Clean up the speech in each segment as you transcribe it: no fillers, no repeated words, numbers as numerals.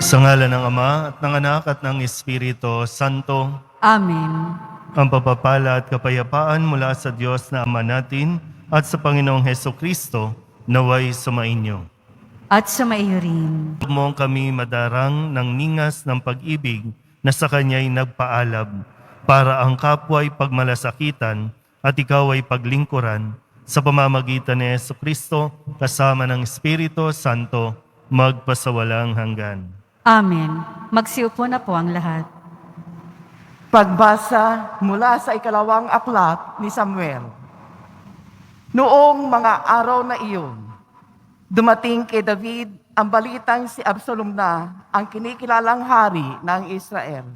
Sa ngalan ng Ama at ng Anak at ng Espiritu Santo, Amen. ang pagpapala at kapayapaan mula sa Diyos na Ama natin at sa Panginoong Hesukristo naway sumainyo. At sumaiyo rin. Huwag mo kami madarang ng ningas ng pag-ibig na sa Kanya'y nagpaalab para ang kapwa'y pagmalasakitan at ikaw ay paglingkuran sa pamamagitan ni Hesukristo kasama ng Espiritu Santo magpasawalang hanggan. Amen. Magsiupo na po ang lahat. Pagbasa mula sa ikalawang aklat ni Samuel. Noong mga araw na iyon, dumating kay David ang balitang si Absalom na ang kinikilalang hari ng Israel.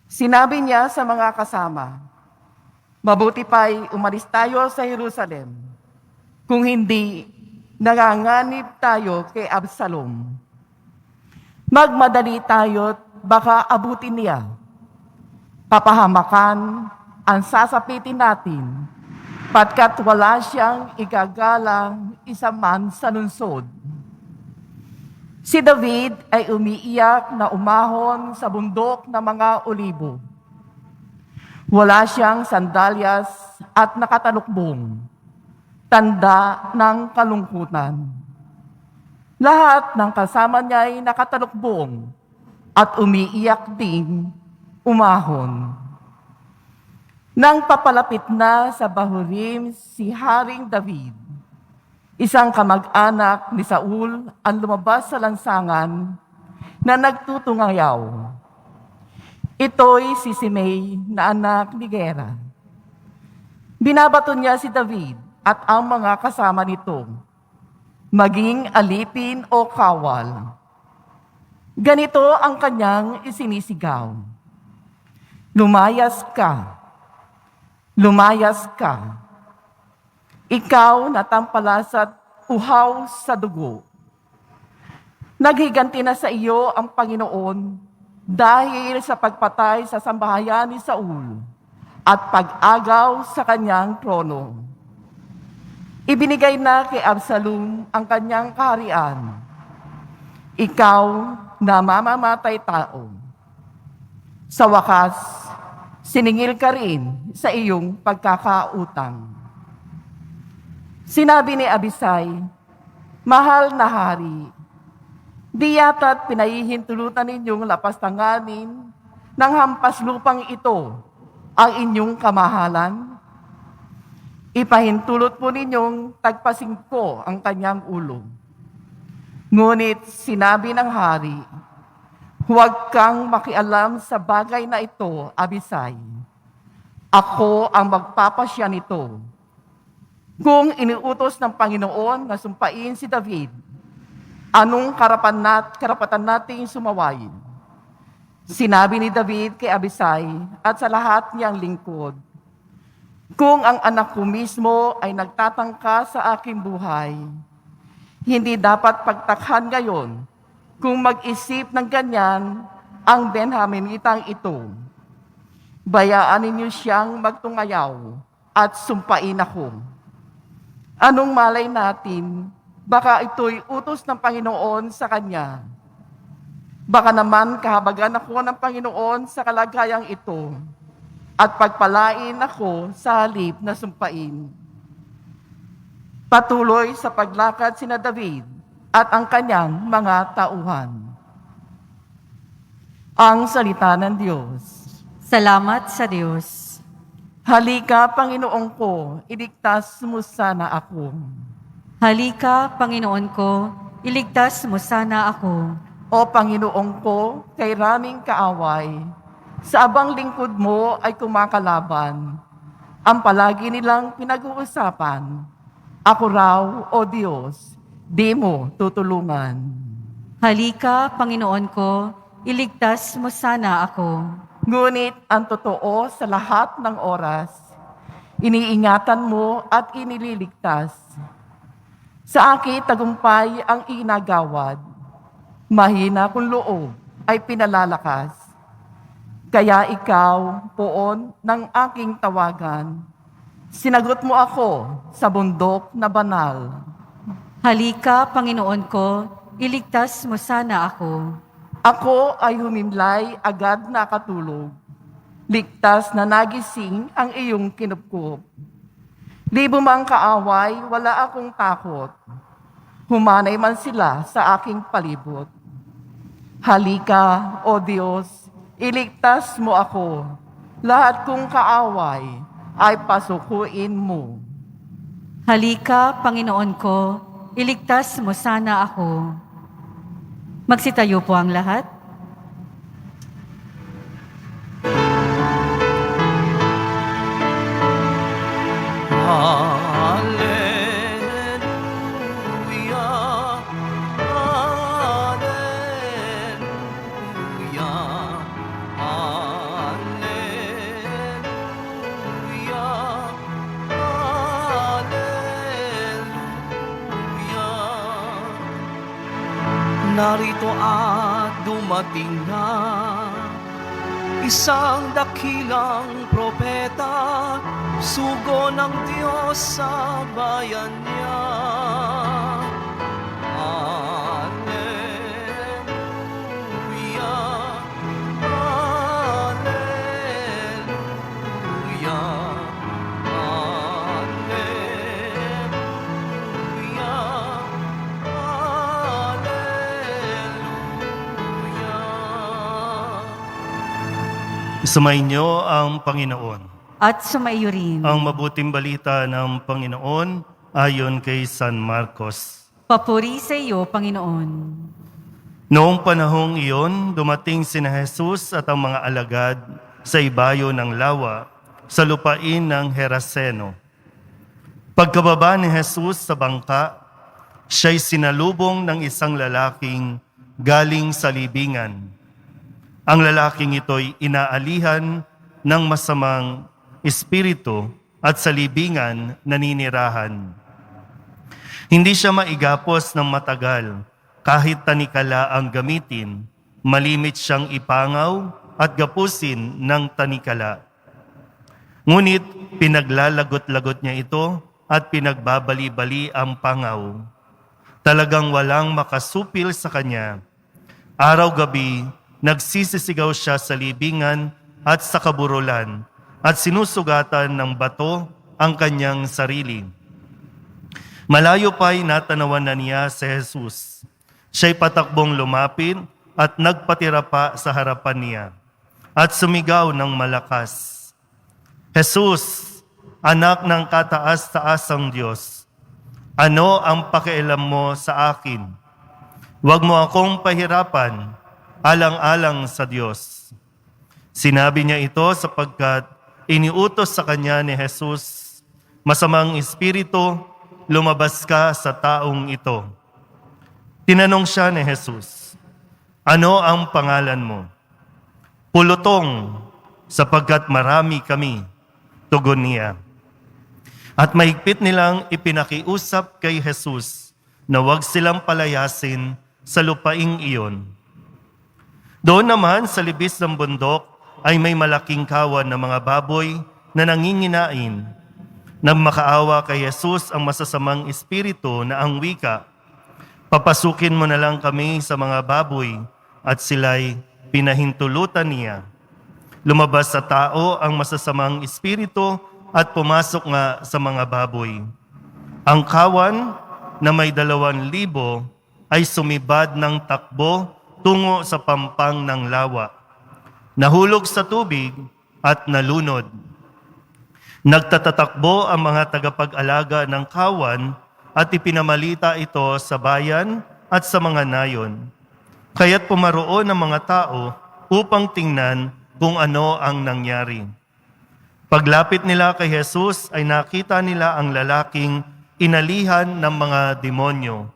Sinabi niya sa mga kasama, "Mabuti pa'y umalis tayo sa Jerusalem, kung hindi nanganganib tayo kay Absalom. Magmadali tayo't baka abutin niya. Papahamakan ang sasapitin natin, patkat wala siyang igagalang isa man sa lungsod." Si David ay umiiyak na umahon sa bundok ng mga olibo. Wala siyang sandalyas at nakatalukbong, tanda ng kalungkutan. Lahat ng kasama niya ay nakatalukbong at umiiyak ding umahon. Nang papalapit na sa Bahurim si Haring David, isang kamag-anak ni Saul ang lumabas sa lansangan na nagtutungayaw. Ito'y si Simei na anak ni Gera. Binabato niya si David at ang mga kasama nito, maging alipin o kawal. Ganito ang kanyang isinisigaw, "Lumayas ka! Lumayas ka! Ikaw na tampalas at uhaw sa dugo. Naghiganti na sa iyo ang Panginoon dahil sa pagpatay sa sambahayan ni Saul at pag-agaw sa kanyang trono. Ibinigay na kay Absalom ang kanyang kaharian. Ikaw na mamamatay tao. Sa wakas, siningil ka rin sa iyong pagkakautang." Sinabi ni Abisai, "Mahal na hari, di yata't pinahihintulutan ninyong lapastanganin ng hampas lupang ito ang inyong kamahalan? Ipahintulot po ninyong tagpasing ko ang kanyang ulo." Ngunit sinabi ng hari, "Huwag kang makialam sa bagay na ito, Abisai. Ako ang magpapasya nito. Kung iniutos ng Panginoon na sumpain si David, anong karapatan nating sumawain?" Sinabi ni David kay Abisai at sa lahat niyang lingkod, "Kung ang anak ko mismo ay nagtatangka sa aking buhay, hindi dapat pagtakhan ngayon kung mag-isip ng ganyan ang Benjaminitang ito. Bayaan ninyo siyang magtungayaw at sumpain ako. Anong malay natin, baka ito'y utos ng Panginoon sa kanya. Baka naman kahabagan ako ng Panginoon sa kalagayang ito at pagpalain ako sa halip na sumpain." Patuloy sa paglakad sina David at ang kanyang mga tauhan. Ang salita ng Diyos. Salamat sa Diyos. Halika, Panginoon ko, iligtas mo sana ako. Halika, Panginoon ko, iligtas mo sana ako. O Panginoon ko, kay raming kaaway, sa abang lingkod mo ay kumakalaban. Ang palagi nilang pinag-uusapan, ako raw, O Diyos, di mo tutulungan. Halika, Panginoon ko, iligtas mo sana ako. Ngunit ang totoo sa lahat ng oras, iniingatan mo at inililigtas. Sa akin tagumpay ang inagawad, mahina kong loob ay pinalalakas. Kaya ikaw, poon ng aking tawagan, sinagot mo ako sa bundok na banal. Halika, Panginoon ko, iligtas mo sana ako. Ako ay humimlay, agad nakatulog. Ligtas na nagising ang iyong kinupkup. Libo mang kaaway, wala akong takot. Humanay man sila sa aking palibot. Halika, O Diyos, iligtas mo ako. Lahat kong kaaway ay pasukuin mo. Halika, Panginoon ko, iligtas mo sana ako. Magsitayo po ang lahat. Hallelujah, hallelujah, hallelujah, hallelujah. Narito at dumating na isang dakilang propeta, sugo ng Diyos sa bayan niya. Hallelujah, hallelujah, hallelujah, hallelujah. Sumainyo ang Panginoon. At sumaiyo rin. Ang mabuting balita ng Panginoon ayon kay San Marcos. Papuri sa iyo, Panginoon. Noong panahong iyon, dumating sina Jesus at ang mga alagad sa ibayo ng lawa sa lupain ng Geraseno. Pagkababa ni Jesus sa bangka, siya'y sinalubong ng isang lalaking galing sa libingan. Ang lalaking ito'y inaalihan ng masamang espiritu at sa libingan naninirahan. Hindi siya maigapos ng matagal kahit tanikala ang gamitin, malimit siyang ipangaw at gapusin ng tanikala. Ngunit pinaglalagot-lagot niya ito at pinagbabali-bali ang pangaw. Talagang walang makasupil sa kanya. Araw-gabi, nagsisisigaw siya sa libingan at sa kaburulan at sinusugatan ng bato ang kanyang sarili. Malayo pa'y natanawan na niya si Jesus. Siya'y patakbong lumapit at nagpatira pa sa harapan niya at sumigaw ng malakas, Jesus, anak ng kataas-taasang Diyos, ano ang pakialam mo sa akin? Huwag mo akong pahirapan, alang-alang sa Diyos. Sinabi niya ito sapagkat iniutos sa kanya ni Jesus, masamang espiritu, lumabas ka sa taong ito. Tinanong siya ni Jesus, ano ang pangalan mo? Pulutong, sapagkat marami kami, tugon niya. At mahigpit nilang ipinakiusap kay Jesus na huwag silang palayasin sa lupaing iyon. Doon naman sa libis ng bundok ay may malaking kawan ng mga baboy na nanginginain. Nang makaawa kay Jesus ang masasamang espiritu na ang wika, papasukin mo na lang kami sa mga baboy, at sila'y pinahintulutan niya. Lumabas sa tao ang masasamang espiritu at pumasok nga sa mga baboy. Ang kawan na may 2,000 ay sumibad ng takbo tungo sa pampang ng lawa. Nahulog sa tubig at nalunod. Nagtatatakbo ang mga tagapag-alaga ng kawan at ipinamalita ito sa bayan at sa mga nayon. Kaya't pumaroon ang mga tao upang tingnan kung ano ang nangyari. Paglapit nila kay Jesus ay nakita nila ang lalaking inalihan ng mga demonyo.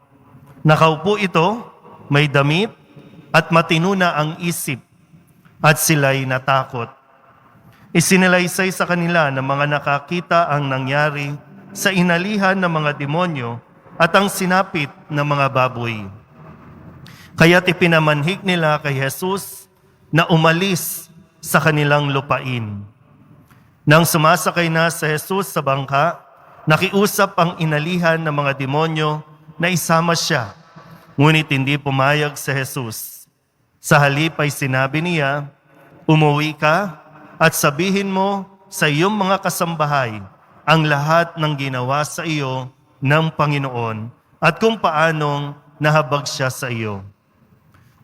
Nakaupo ito, may damit at matino na ang isip, at sila'y natakot. Isinalaysay sa kanila ng mga nakakita ang nangyari sa inalihan ng mga demonyo at ang sinapit ng mga baboy. Kaya't ipinamanhik nila kay Jesus na umalis sa kanilang lupain. Nang sumasakay na si Jesus sa bangka, nakiusap ang inalihan ng mga demonyo na isama siya Ngunit hindi pumayag si Jesus. Sa halip ay sinabi niya, umuwi ka at sabihin mo sa iyong mga kasambahay ang lahat ng ginawa sa iyo ng Panginoon at kung paanong nahabag siya sa iyo.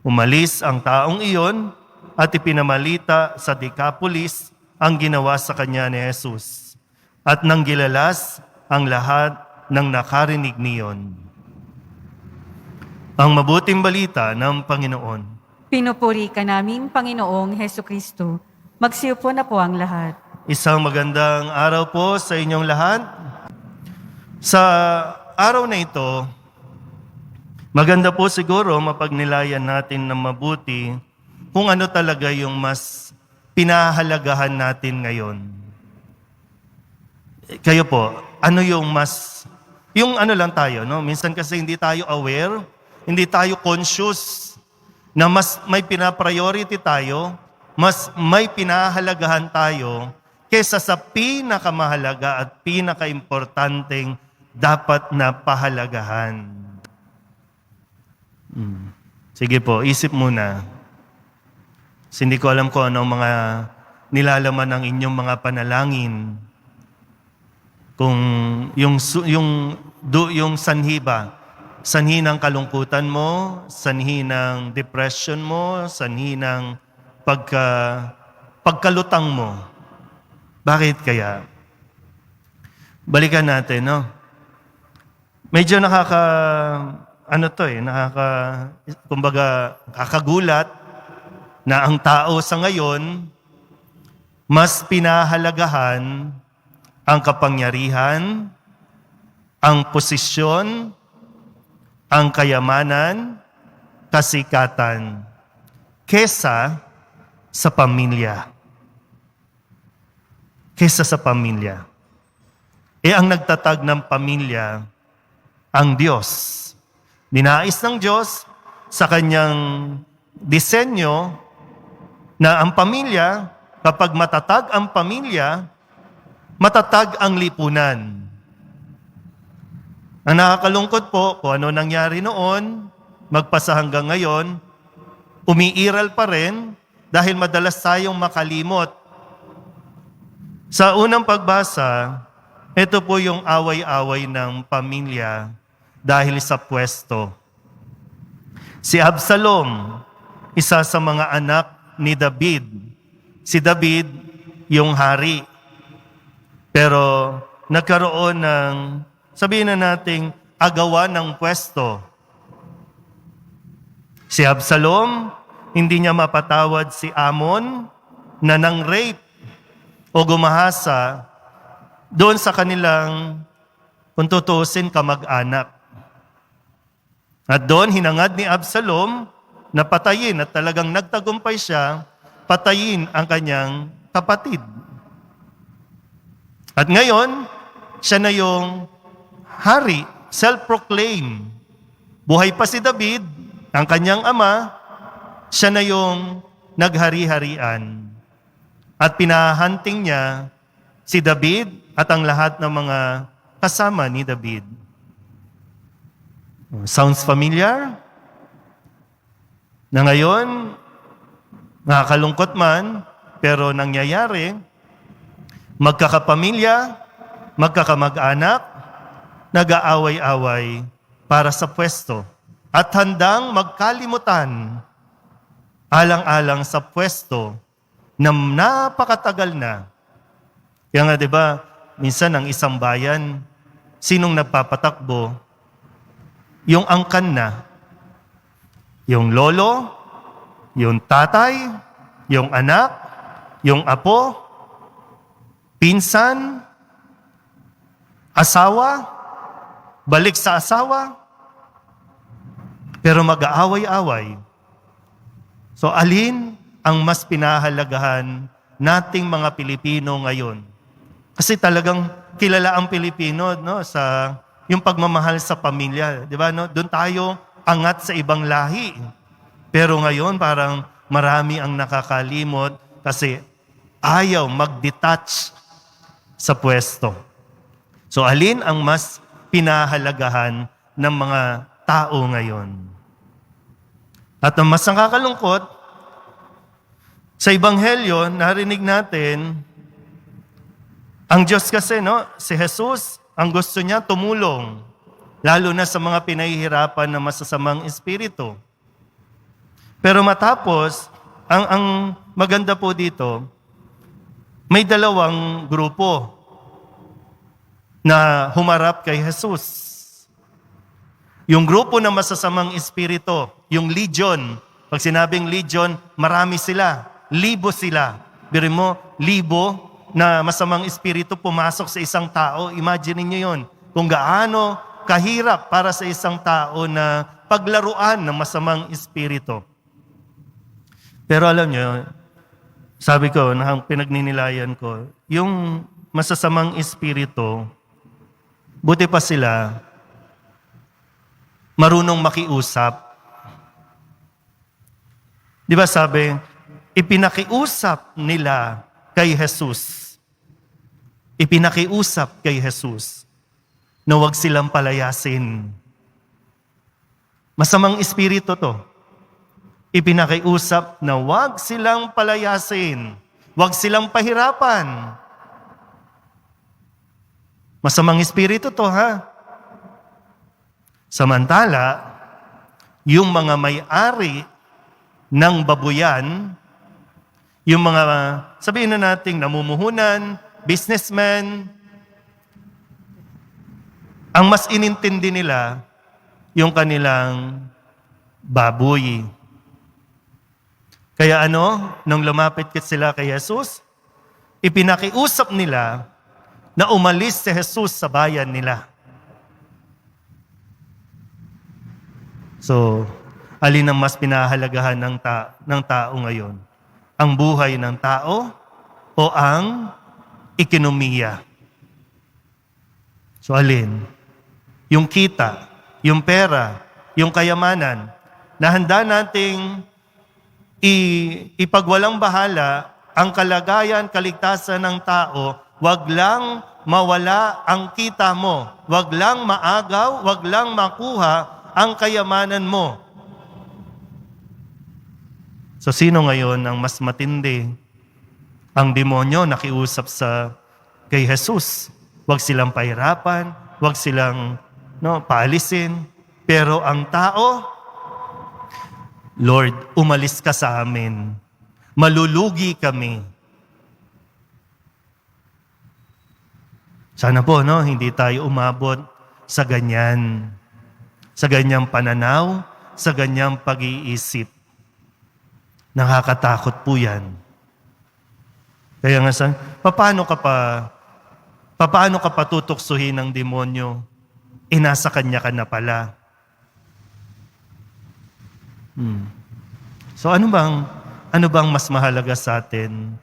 Umalis ang taong iyon at ipinamalita sa Decapolis ang ginawa sa kanya ni Jesus. At nanggilalas ang lahat ng nakarinig niyon. Ang mabuting balita ng Panginoon. Pinupuri ka namin, Panginoong Heso Kristo. Magsiupo na po ang lahat. Isang magandang araw po sa inyong lahat. Sa araw na ito, maganda po siguro mapagnilayan natin na mabuti kung ano talaga yung mas pinahalagahan natin ngayon. Kayo po, ano yung mas, yung ano lang tayo, no? Minsan kasi hindi tayo aware, hindi tayo conscious na mas may pinapriority tayo, mas may pinahalagahan tayo kesa sa pinakamahalaga at pinakaimportanteng dapat na pahalagahan. Sige po, isip muna. Kasi hindi ko alam kung anong mga nilalaman ng inyong mga panalangin. Kung yung sanhi ba? Sanhi ng kalungkutan mo, sanhi ng depression mo, sanhi ng pagkalutang mo. Bakit kaya? Balikan natin, no? Medyo kakagulat na ang tao sa ngayon mas pinahalagahan ang kapangyarihan, ang posisyon, ang kayamanan, kasikatan, kesa sa pamilya. Kesa sa pamilya. Ang nagtatag ng pamilya, ang Diyos. Ninais ng Diyos sa kanyang disenyo na ang pamilya, kapag matatag ang pamilya, matatag ang lipunan. Ang nakakalungkot po, kung ano nangyari noon, magpasa hanggang ngayon, umiiral pa rin dahil madalas tayong makalimot. Sa unang pagbasa, ito po yung away-away ng pamilya dahil sa pwesto. Si Absalom, isa sa mga anak ni David. Si David, yung hari. Pero nagkaroon ng, sabihin na nating, agawan ng pwesto. Si Absalom, hindi niya mapatawad si Amon na nang-rape o gumahasa doon sa kanilang, kung tutuusin, kamag-anak. At doon, hinangad ni Absalom na patayin at talagang nagtagumpay siya, patayin ang kanyang kapatid. At ngayon, siya na yung hari, self-proclaim. Buhay pa si David, ang kanyang ama, siya na yung naghari-harian. At pinahanting niya si David at ang lahat ng mga kasama ni David. Sounds familiar? Na ngayon, nakakalungkot man, pero nangyayari, magkakapamilya, magkakamag-anak, nag-aaway-away para sa pwesto at handang magkalimutan alang-alang sa pwesto na napakatagal na. Kaya nga, di ba, minsan ang isang bayan, sinong nagpapatakbo? Yung angkan na. Yung lolo, yung tatay, yung anak, yung apo, pinsan, asawa, balik sa asawa, pero mag-aaway-away. So alin ang mas pinahalagahan nating mga Pilipino ngayon? Kasi talagang kilala ang Pilipino, no, sa yung pagmamahal sa pamilya, di ba, no? Doon tayo angat sa ibang lahi. Pero ngayon parang marami ang nakakalimot kasi ayaw mag-detach sa pwesto. So alin ang mas pinahalagahan ng mga tao ngayon? At ang mas nakakalungkot, sa Ebanghelyo, narinig natin, ang Diyos kasi, no, si Jesus, ang gusto niya tumulong, lalo na sa mga pinahihirapan ng masasamang espiritu. Pero matapos, ang maganda po dito, may dalawang grupo na humarap kay Jesus. Yung grupo ng masasamang espiritu, yung legion. Pag sinabing legion, marami sila. Libo sila. Biro mo, libo na masamang espiritu pumasok sa isang tao. Imagine niyo yun. Kung gaano kahirap para sa isang tao na paglaruan ng masamang espiritu. Pero alam niyo, sabi ko, na pinagninilayan ko, yung masasamang espiritu, buti pa sila, marunong makiusap. Di ba sabi, ipinakiusap nila kay Jesus. Ipinakiusap kay Jesus na huwag silang palayasin. Masamang espiritu to. Ipinakiusap na huwag silang palayasin. Huwag silang pahirapan. Masamang espiritu to, ha? Samantala, yung mga may-ari ng babuyan, yung mga, sabihin na nating namumuhunan, businessmen, ang mas inintindi nila, yung kanilang baboy. Kaya nung lumapit sila kay Jesus, ipinakiusap nila na umalis si Jesus sa bayan nila. So, alin ang mas pinahalagahan ng tao ngayon? Ang buhay ng tao o ang ekonomiya? So, alin? Yung kita, yung pera, yung kayamanan, na handa nating ipagwalang bahala ang kalagayan, kaligtasan ng tao, wag lang mawala ang kita mo, wag lang maagaw, wag lang makuha ang kayamanan mo. So sino ngayon ang mas matindi? Ang demonyo nakiusap kay Jesus. Huwag silang pahirapan, huwag silang paalisin. Pero ang tao, Lord, umalis ka sa amin. Malulugi kami. Sana po, hindi tayo umabot sa ganyan. Sa ganyang pananaw, sa ganyang pag-iisip. Nakakatakot po yan. Kaya nga paano ka pa tutuksuhin ng demonyo? Nasa kanya ka na pala. So ano bang mas mahalaga sa atin?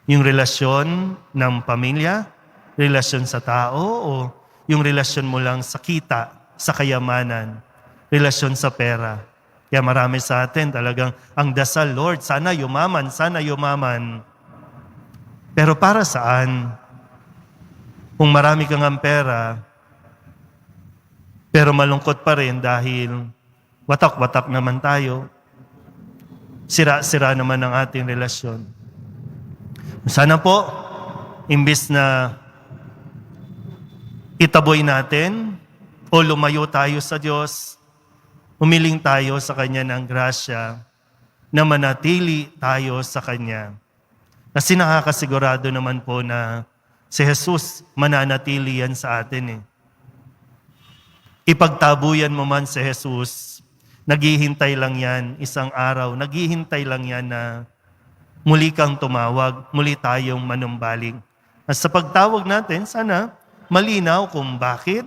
Yung relasyon ng pamilya? Relasyon sa tao? O yung relasyon mo lang sa kita? Sa kayamanan, relasyon sa pera. Kaya marami sa atin talagang ang dasal, Lord, sana yumaman, sana yumaman. Pero para saan? Kung marami kang ang pera, pero malungkot pa rin dahil watak-watak naman tayo, sira-sira naman ang ating relasyon. Sana po, imbis na itaboy natin, o lumayo tayo sa Diyos, umiling tayo sa Kanya ng grasya, na manatili tayo sa Kanya. Kasi nakakasigurado naman po na si Jesus mananatili yan sa atin. Ipagtabuyan mo man si Jesus, naghihintay lang yan isang araw, naghihintay lang yan na muli kang tumawag, muli tayong manumbalik. At sa pagtawag natin, sana malinaw kung bakit,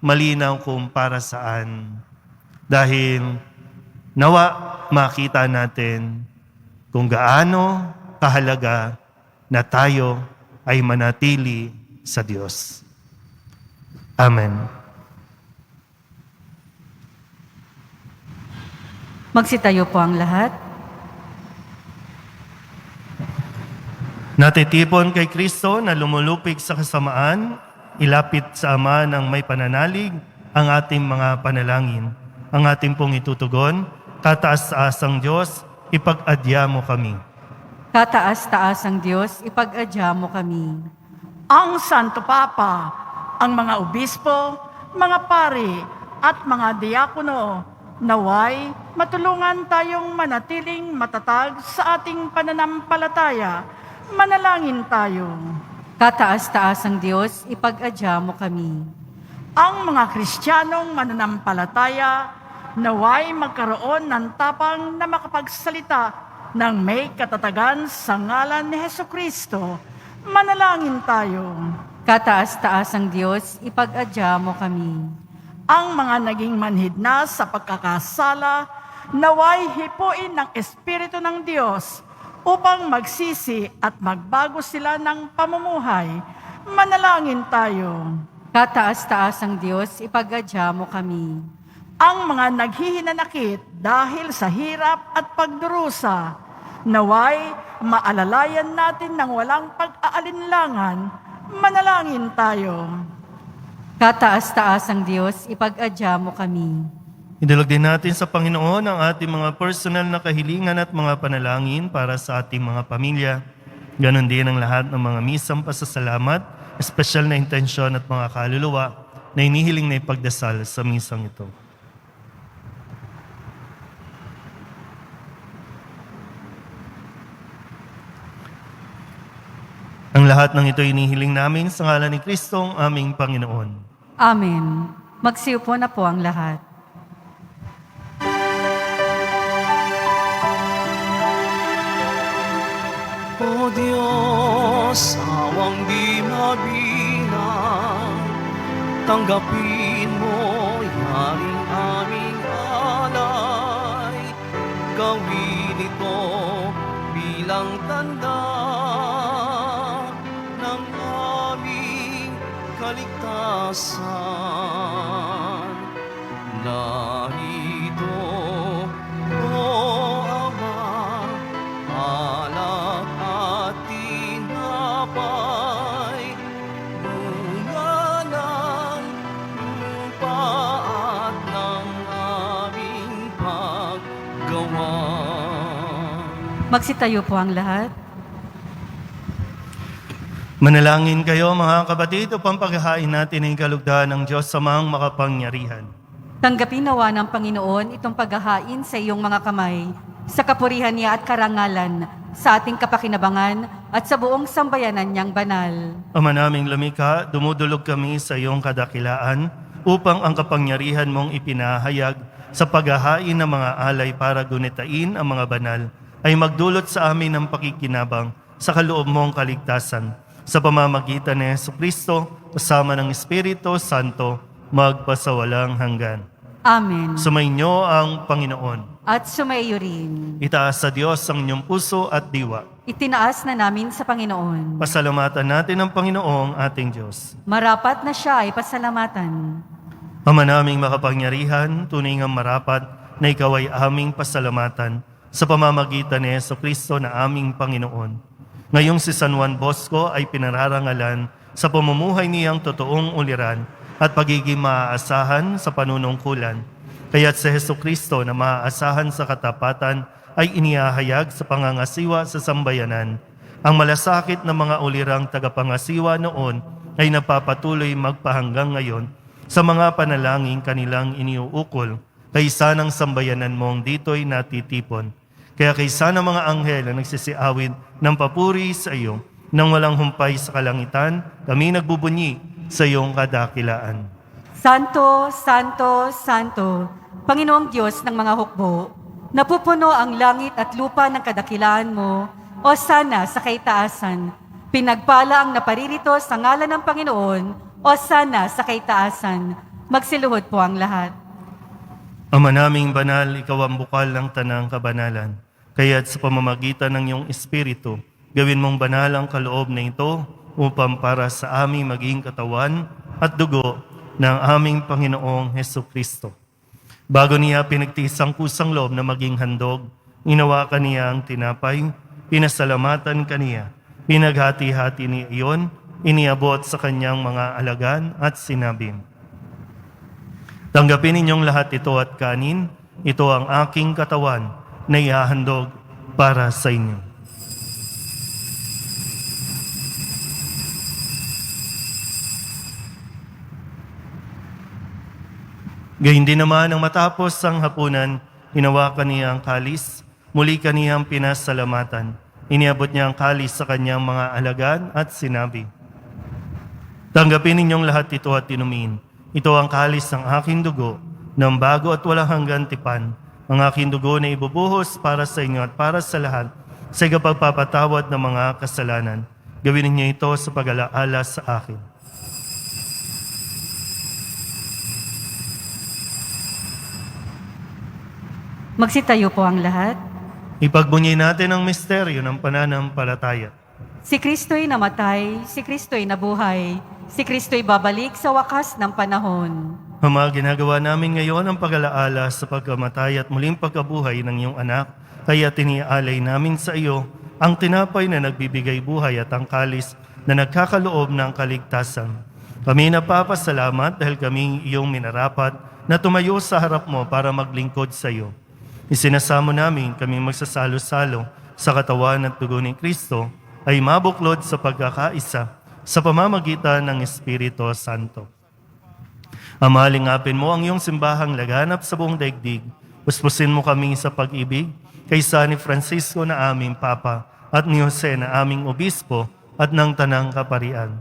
malinaw kung para saan. Dahil nawa makita natin kung gaano kahalaga na tayo ay manatili sa Diyos. Amen. Magsitayo po ang lahat. Natitipon kay Kristo na lumulupig sa kasamaan, ilapit sa Ama ng may pananalig ang ating mga panalangin. Ang ating pong itutugon, Kataas-taasang Diyos, ipag-adya mo kami. Kataas-taasang Diyos, ipag-adya mo kami. Ang Santo Papa, ang mga obispo, mga pari, at mga diakono, naway matulungan tayong manatiling matatag sa ating pananampalataya. Manalangin tayo. Kataas-taasang Diyos, ipag-adya mo kami. Ang mga Kristiyanong mananampalataya, naway magkaroon ng tapang na makapagsalita ng may katatagan sa ngalan ni Hesukristo. Manalangin tayo. Kataas-taasang Diyos, ipag-adya mo kami. Ang mga naging manhid na sa pagkakasala, naway hipuin ng Espiritu ng Diyos upang magsisi at magbago sila ng pamumuhay. Manalangin tayo. Kataas-taasang Diyos, ipag-adya mo kami. Ang mga naghihinanakit dahil sa hirap at pagdurusa, naway maalalayan natin ng walang pag-aalinlangan. Manalangin tayo. Kataas-taasang Diyos, ipag-adya mo kami. Idulog din natin sa Panginoon ang ating mga personal na kahilingan at mga panalangin para sa ating mga pamilya. Ganon din ang lahat ng mga misang pasasalamat, espesyal na intensyon at mga kaluluwa na inihiling na ipagdasal sa misang ito. Ang lahat ng ito inihiling namin sa ngalan ni Kristong aming Panginoon. Amen. Magsiupo na po ang lahat. O Diyos, awang di mabilang, tanggapin mo yaring aming alay. Gawin ito bilang tanda ng aming kaligtasan. Narito, O Ama, alak at tinapay, bunga ng lupa at ng aming paggawa. Magsitayo po ang lahat. Manalangin kayo mga kapatid upang paghahain natin ang kalugdan ng Diyos sa mga makapangyarihan. Tanggapin nawa ng Panginoon itong paghahain sa iyong mga kamay, sa kapurihan niya at karangalan, sa ating kapakinabangan at sa buong sambayanan niyang banal. Ama naming lumikha, dumudulog kami sa iyong kadakilaan upang ang kapangyarihan mong ipinahayag sa paghahain ng mga alay para gunitain ang mga banal ay magdulot sa amin ng pakikinabang sa kaloob mong kaligtasan sa pamamagitan ni Jesucristo kasama ng Espiritu Santo magpasawalang hanggan. Amen. Sumainyo ang Panginoon. At sumaiyo rin. Itaas sa Diyos ang inyong puso at diwa. Itinaas na namin sa Panginoon. Pasalamatan natin ang Panginoong ating Diyos. Marapat na siya ay pasalamatan. Ama naming makapangyarihan, tunay ngang marapat na ikaw ay aming pasalamatan sa pamamagitan ni Jesucristo na aming Panginoon. Ngayong si San Juan Bosco ay pinararangalan sa pamumuhay niyang totoong uliran at pagiging maaasahan sa panunungkulan. Kaya't si Jesucristo na maaasahan sa katapatan ay inihahayag sa pangangasiwa sa sambayanan. Ang malasakit ng mga ulirang tagapangasiwa noon ay napapatuloy magpahanggang ngayon sa mga panalangin kanilang iniuukol kaysa ng sambayanan mong dito'y natitipon. Kaya kaysa ng mga anghel na nagsisiawid ng papuri sa iyo, nang walang humpay sa kalangitan, kami nagbubunyi sa iyong kadakilaan. Santo, Santo, Santo, Panginoong Diyos ng mga hukbo, napupuno ang langit at lupa ng kadakilaan mo, o sana sa kaitaasan. Pinagpala ang naparirito sa ngalan ng Panginoon, o sana sa kaitaasan. Magsiluhod po ang lahat. Ama naming banal, ikaw ang bukal ng tanang kabanalan. Kaya't sa pamamagitan ng iyong Espiritu, gawin mong banal ang kaloob na ito upang para sa aming maging katawan at dugo ng aming Panginoong Hesukristo. Bago niya pinagtiis ang kusang loob na maging handog, inawakan niya ang tinapay, pinasalamatan kaniya, pinaghati-hati niya iyon, iniabot sa kanyang mga alagan at sinabi, tanggapin ninyong lahat ito at kanin, ito ang aking katawan na ihahandog para sa inyo. Gayun din naman ang matapos ang hapunan, hinawakan niya ang kalis, muli kaniyang pinasalamatan. Iniabot niya ang kalis sa kanyang mga alagad at sinabi, "Tanggapin ninyong lahat ito at inumin. Ito ang kalis ng aking dugo, ng bago at walang hanggang tipan. Ang aking dugo na ibubuhos para sa inyo at para sa lahat sa ikapagpapatawad ng mga kasalanan. Gawin ninyo ito sa pag-alaala sa akin." Magsitayo po ang lahat. Ipagbunyi natin ang misteryo ng pananampalataya. Si Kristo'y namatay, si Kristo'y nabuhay, si Kristo'y babalik sa wakas ng panahon. Ama, ginagawa namin ngayon ang pag-alaala sa pagkamatay at muling pagkabuhay ng iyong anak, kaya tiniaalay namin sa iyo ang tinapay na nagbibigay buhay at ang kalis na nagkakaloob ng kaligtasan. Kami napapasalamat dahil kami iyong minarapat na tumayo sa harap mo para maglingkod sa iyo. Isinasamo namin kami magsasalo-salo sa katawan at dugo ni Kristo ay mabuklod sa pagkakaisa sa pamamagitan ng Espiritu Santo. Ama, lingapin mo ang iyong simbahang laganap sa buong daigdig. Puspusin mo kami sa pag-ibig kaysa ni Francisco na aming Papa at ni Jose na aming Obispo at ng Tanang Kaparian.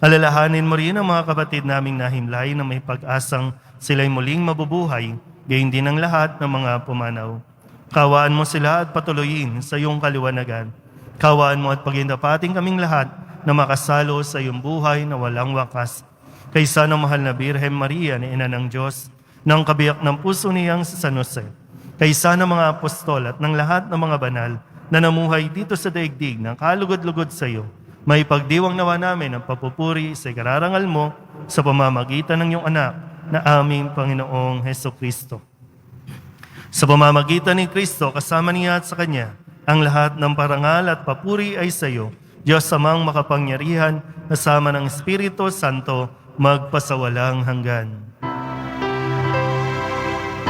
Alalahanin mo rin ang mga kapatid naming nahimlay na may pag-asang sila'y muling mabubuhay, gayon din ang lahat ng mga pumanaw. Kawaan mo sila at patuloyin sa iyong kaliwanagan. Kawaan mo at pagindapating kaming lahat na makasalo sa iyong buhay na walang wakas. Kaysa ng mahal na Birhen Maria na Ina ng Diyos, ng kabiyak ng puso niyang sa San Jose, kaysa ng mga apostol at ng lahat ng mga banal na namuhay dito sa daigdig ng kalugod-lugod sa iyo, may pagdiwang nawa namin ang papupuri sa ikararangal mo sa pamamagitan ng iyong anak na aming Panginoong Hesukristo. Sa pamamagitan ni Kristo, kasama niya at sa Kanya, ang lahat ng parangal at papuri ay sa iyo, Diyos amang makapangyarihan, kasama ng Espiritu Santo, magpasawalang hanggan.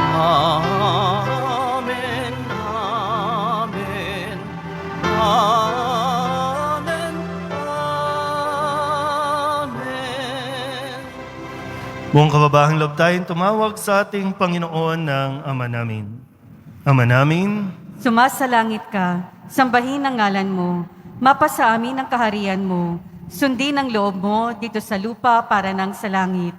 Amen, amen, amen, amen. Buong kababahang loob tayong tumawag sa ating Panginoon ng Ama namin. Ama namin, Sumasalangit ka, sambahin ang ngalan mo, mapasa amin ang kaharian mo, sundin ang loob mo dito sa lupa para nang sa langit.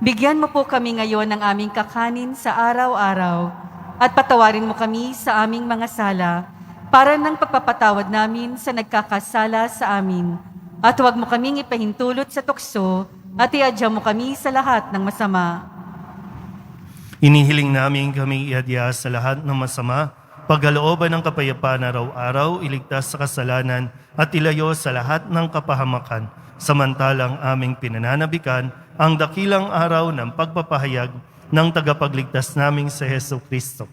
Bigyan mo po kami ngayon ng aming kakanin sa araw-araw at patawarin mo kami sa aming mga sala para ng pagpapatawad namin sa nagkakasala sa amin. At huwag mo kaming ipahintulot sa tukso at iadya mo kami sa lahat ng masama. inihiling namin kami iadya sa lahat ng masama, pagkalooban ng kapayapaan araw-araw, iligtas sa kasalanan at ilayo sa lahat ng kapahamakan, samantalang aming pinananabikan ang dakilang araw ng pagpapahayag ng tagapagligtas naming si Jesucristo.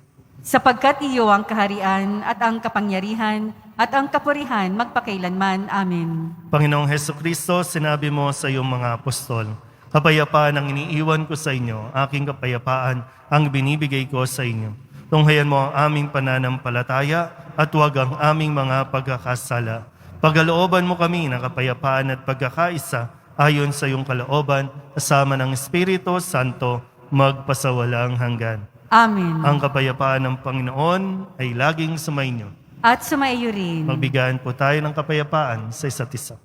Sapagkat iyo ang kaharian at ang kapangyarihan at ang kapurihan magpakailanman. Amen. Panginoong Jesucristo, sinabi mo sa iyong mga apostol, kapayapaan ang iniiwan ko sa inyo, aking kapayapaan ang binibigay ko sa inyo. Tunghayan mo ang aming pananampalataya at huwag ang aming mga pagkakasala. Pagkalooban mo kami ng kapayapaan at pagkakaisa ayon sa iyong kalooban, kasama ng Espiritu Santo, magpasawalang hanggan. Amen. Ang kapayapaan ng Panginoon ay laging sumainyo. At sumaiyo rin. Magbigayan po tayo ng kapayapaan sa isa't isa.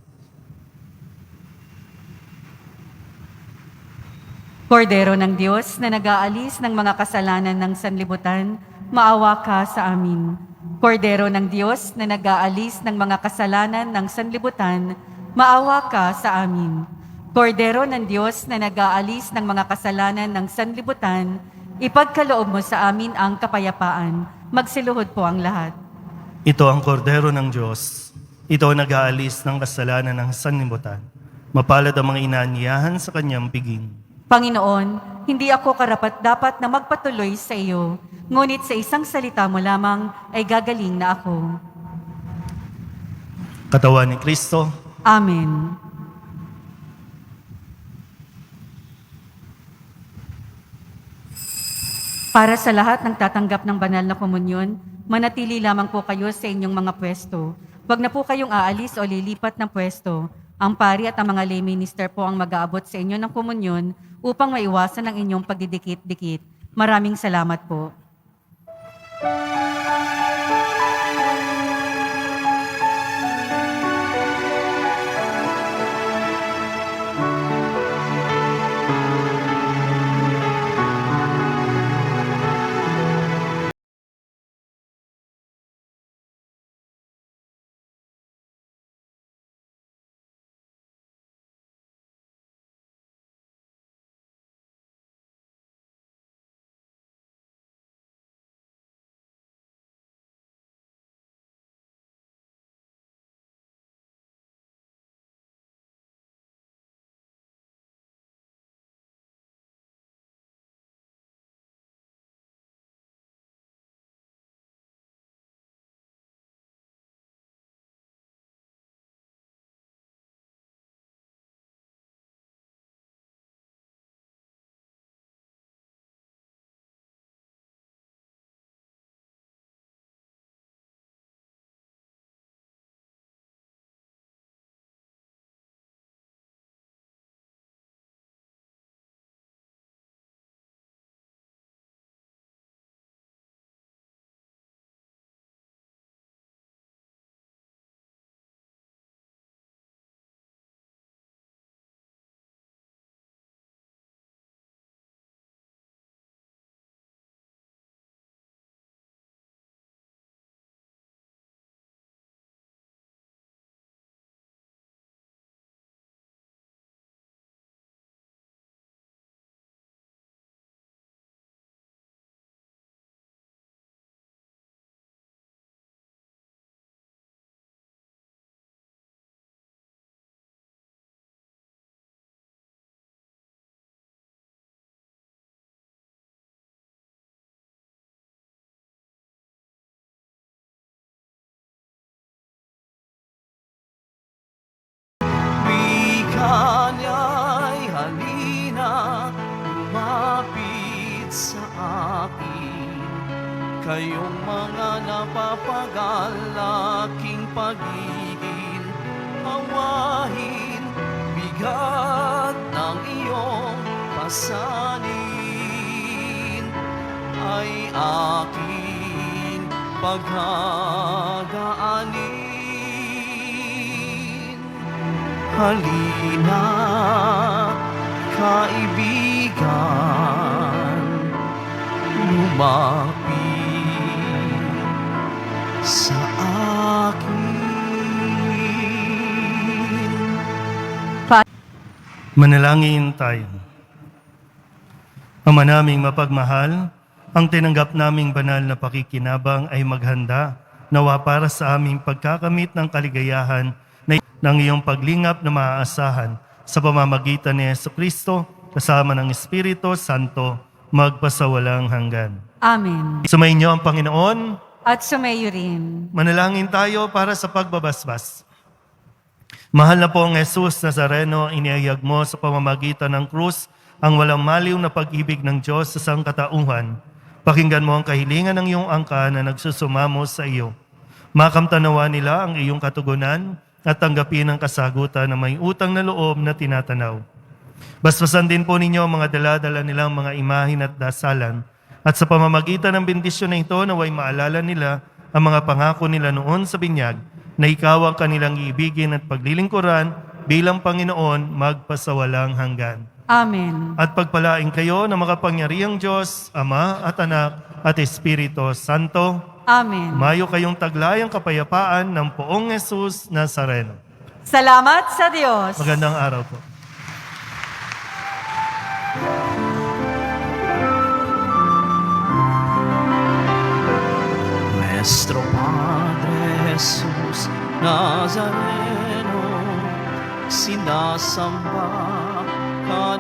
Kordero ng Diyos na nag-aalis ng mga kasalanan ng sanlibutan, maawa ka sa amin. Kordero ng Diyos na nag-aalis ng mga kasalanan ng sanlibutan, maawa ka sa amin. Kordero ng Diyos na nag-aalis ng mga kasalanan ng sanlibutan, ipagkaloob mo sa amin ang kapayapaan. Magsiluhod po ang lahat. Ito ang kordero ng Diyos. Ito ang nag-aalis ng kasalanan ng sanlibutan. Mapalad ang mga inaanyayahan sa kanyang piging. Panginoon, hindi ako karapat-dapat na magpatuloy sa iyo, ngunit sa isang salita mo lamang ay gagaling na ako. Katawan ni Kristo, Amen. Para sa lahat ng tatanggap ng banal na komunyon, manatili lamang po kayo sa inyong mga pwesto. Huwag na po kayong aalis o lilipat ng pwesto. Ang pari at ang mga lay minister po ang mag-aabot sa inyo ng komunyon upang maiwasan ang inyong pagdidikit-dikit. Maraming salamat po. Wika niya'y halina, lumapit sa akin. Kayong mga napapagal, aking pag-ibig, awahin, bigat ng iyong pasanin, ay aking paghagaanin. Halina, kaibigan, lumapit sa akin. Manalangin tayo. Ama naming mapagmahal, ang tinanggap naming banal na pakikinabang ay maghanda nawa para sa aming pagkakamit ng kaligayahan ng iyong paglingap na maaasahan sa pamamagitan ni Jesucristo kasama ng Espiritu Santo magpasawalang hanggan. Amen. Sumainyo ang Panginoon. At sumayo rin. Manalangin tayo para sa pagbabasbas. Mahal na po ang Jesus Nazareno, iniayag mo sa pamamagitan ng krus ang walang maliw na pag-ibig ng Diyos sa sangkatauhan. Pakinggan mo ang kahilingan ng iyong angka na nagsusumamo sa iyo. Makamtanawa nila ang iyong katugunan at tanggapin ang kasagutan na may utang na loob na tinatanaw. Basbasan din po ninyo ang mga dala-dala nilang mga imahin at dasalan, at sa pamamagitan ng bendisyon na ito naway maalala nila ang mga pangako nila noon sa binyag na ikaw ang kanilang iibigin at paglilingkuran bilang Panginoon magpasawalang hanggan. Amen. At pagpalain kayo ng makapangyarihang Diyos, Ama at Anak at Espiritu Santo. Amen. Mayo kayong taglayang kapayapaan ng Poong Jesus Nazareno. Salamat sa Diyos. Magandang araw po. Nuestro Padre Jesus Nazareno, sinasamba ka